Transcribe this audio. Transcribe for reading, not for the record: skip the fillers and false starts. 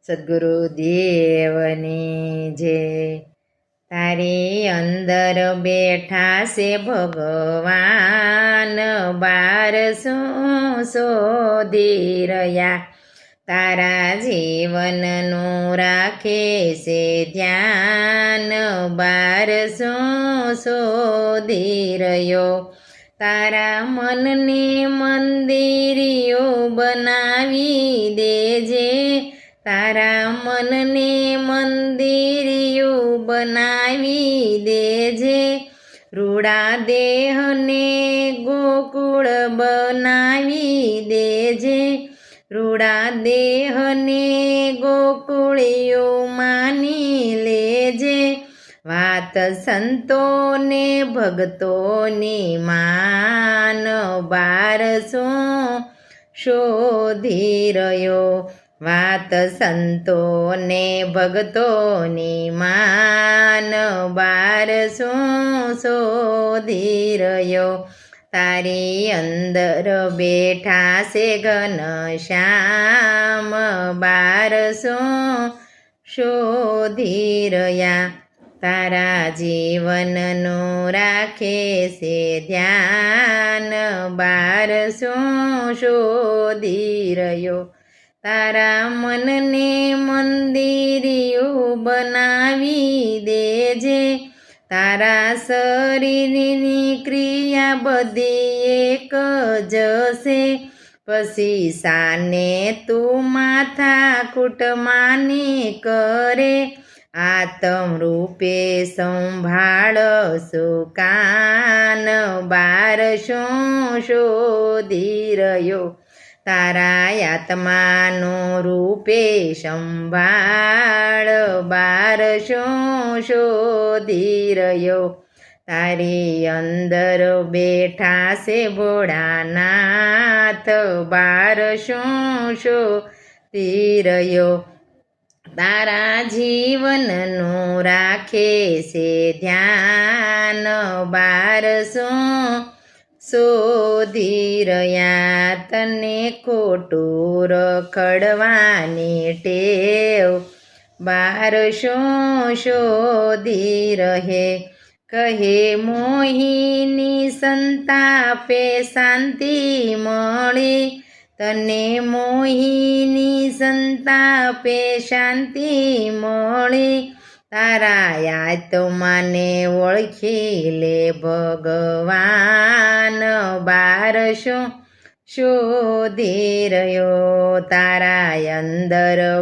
સદગુરુ દેવની જય. તારી અંદર બેઠા છે ભગવાન, બાર શું શોધી રહ્યા. તારા જીવનનું રાખે છે ધ્યાન, બાર શું શોધી રહ્યો. તારા મનને મંદિરિયો બનાવી દેજે, તારા મનને મંદિરિયો બનાવી દેજે. રૂડા દેહને ગોકુળ બનાવી દેજે, રૂડા દેહને ગોકુળિયો માની લેજે. વાત સંતોને ભક્તોની માન, બાર શું શોધી રહ્યો. વાત સંતોને ભક્તોની માન, બાર શું શોધી રહ્યો. તારી અંદર બેઠા છે ઘનશ્યામ, બાર શું શોધી રહ્યા. તારા જીવનનું રાખે છે ધ્યાન, બાર શું શોધી રહ્યો. તારા મનને મંદિરિયું બનાવી દેજે, તારા શરીરની ક્રિયા બધી એક જ છે. પછી સાને તું માથા કૂટમાની કરે, આત્મ રૂપે સંભાળ સુકાન, બાર શું શોધી રહ્યો. તારા આત્માનું રૂપે સંભાળ, બાર શું શોધી રહ્યો. તારી અંદર બેઠા છે ભોળાનાથ, બાર શું શોધી રહ્યો. તારા જીવનનું રાખે છે ધ્યાન, બાર શું શોધી રહ્યા. તને ખોટું રખડવાની ટેવ, બાર શું શોધી રહે. કહે મોહિની સંતાપે શાંતિ મળી, તને મોહિની સંતાપે શાંતિ મળી. તારા આત્માને ઓળખી લે ભગવાન, બાર શું શોધી રહ્યો. તારા અંદર